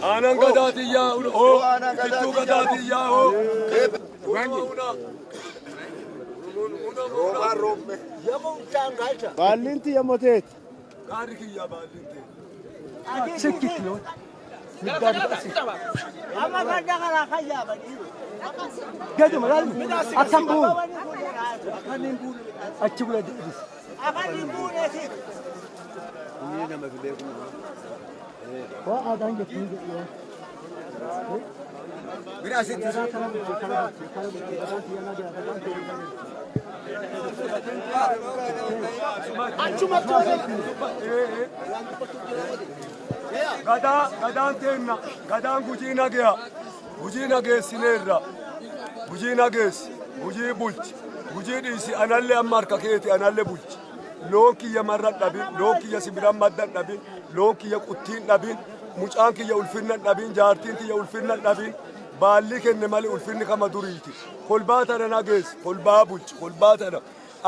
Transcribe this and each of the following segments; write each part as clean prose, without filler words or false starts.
أنا قداتي يا هو كتو قداتي يا هو بالنتي يا موتيت كارك يا بالنتي سكت له أما فردنا خيا بدي قدم العلم أتسمبون أتشبه ديس أخلي بونتي وأنا أنجح Gadaan teenna gadaan gujiina gee sineerra gujiina geessi gujii bulchi gujii dhiisi anallee amma harka keeti anallee bulchi loon kiyya marra dhabin loon kiyya sibiran maddan dhabin loon kiyya quttiin dhabin mucaan kiyya ulfinnan dhabin jaartiin kiyya ulfinnan dhabin baalli kenne malee ulfinni kama duriiti kolbaa tana nageessi kolbaa bulchi kolbaa tana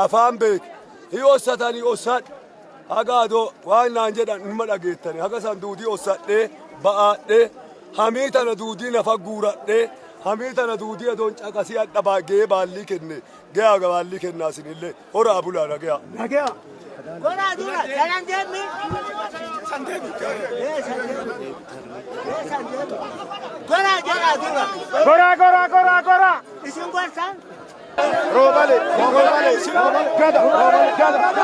afaan beeki hiyossatanii ossadhu Agado waan naan jedhan ilma dhageettani haga san duudii ossadhee ba'aadhee hamii tana duudii nafa guuradhee hamii tana duudii adoon caqasii hadha baagee baallii kenne ga'aa baallii kennaa sinillee horaa bulaadha ga'aa. نجا كنا دورا سلام جمي كنا جرا دورا كورا اسم قرصان روبالي كذا كذا